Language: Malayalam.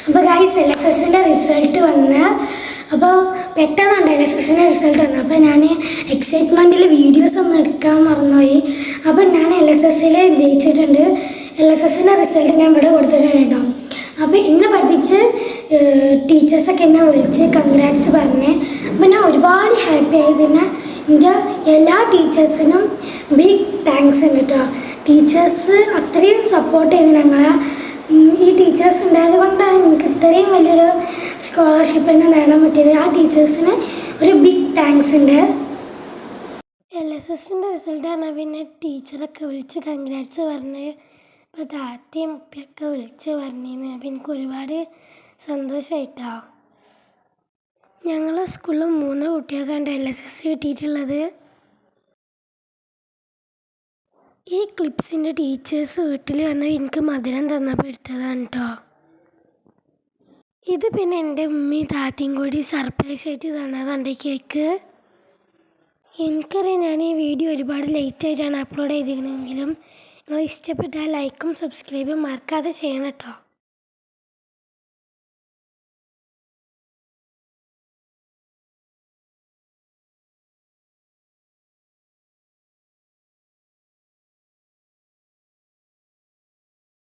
അപ്പോൾ ഗൈസ് LSSൻ്റെ റിസൾട്ട് വന്ന് അപ്പോൾ പെട്ടെന്നുണ്ട് LSSൻ്റെ റിസൾട്ട് വന്നത്. അപ്പോൾ ഞാൻ എക്സൈറ്റ്മെൻറ്റിൽ വീഡിയോസ് ഒന്നും എടുക്കാൻ മറന്നുപോയി. അപ്പോൾ ഞാൻ LSSൽ ജയിച്ചിട്ടുണ്ട്. LSSൻ്റെ റിസൾട്ട് ഞാൻ ഇവിടെ കൊടുത്തിട്ടുണ്ട് കേട്ടോ. അപ്പോൾ എന്നെ പഠിപ്പിച്ച് ടീച്ചേഴ്സൊക്കെ എന്നെ വിളിച്ച് കൺഗ്രാറ്റ്സ് പറഞ്ഞ്. അപ്പോൾ ഞാൻ ഒരുപാട് ഹാപ്പിയായി. പിന്നെ എൻ്റെ എല്ലാ ടീച്ചേഴ്സിനും ബിഗ് താങ്ക്സ് ഉണ്ട് കേട്ടോ. ടീച്ചേഴ്സ് അത്രയും സപ്പോർട്ട് ചെയ്ത് ഞങ്ങളെ. ഈ ടീച്ചേഴ്സ് ഉണ്ടായത് കൊണ്ടാണ് എനിക്ക് ഇത്രയും വലിയൊരു സ്കോളർഷിപ്പ് തന്നെ നേടാൻ പറ്റിയത്. ആ ടീച്ചേഴ്സിന് ഒരു ബിഗ് താങ്ക്സ് ഉണ്ട്. LSSൻ്റെ റിസൾട്ട് പറഞ്ഞാൽ പിന്നെ ടീച്ചറൊക്കെ വിളിച്ച് കൺഗ്രാറ്റ്സ് പറഞ്ഞ്. അപ്പോൾ താത്തയും ഉപ്പയൊക്കെ വിളിച്ച് പറഞ്ഞിരുന്നു. അപ്പോൾ എനിക്ക് ഒരുപാട് സന്തോഷമായിട്ടോ. ഞങ്ങളെ സ്കൂളിൽ 3 കുട്ടികൾക്കാണ് LSS കിട്ടിയിട്ടുള്ളത്. ഈ ക്ലിപ്സിൻ്റെ ടീച്ചേഴ്സ് വീട്ടിൽ വന്ന് എനിക്ക് മധുരം തന്നപ്പോൾ എടുത്തതാണ് കേട്ടോ. ഇത് പിന്നെ എൻ്റെ ഉമ്മയും താത്തയും കൂടി സർപ്രൈസ് ആയിട്ട് തന്നതാണ് കേക്ക്. എനിക്കറിയാം ഞാൻ ഈ വീഡിയോ ഒരുപാട് ലേറ്റായിട്ടാണ് അപ്ലോഡ് ചെയ്തിരിക്കണമെങ്കിലും നിങ്ങൾ ഇഷ്ടപ്പെട്ടാൽ ലൈക്കും സബ്സ്ക്രൈബും മറക്കാതെ ചെയ്യണം കേട്ടോ.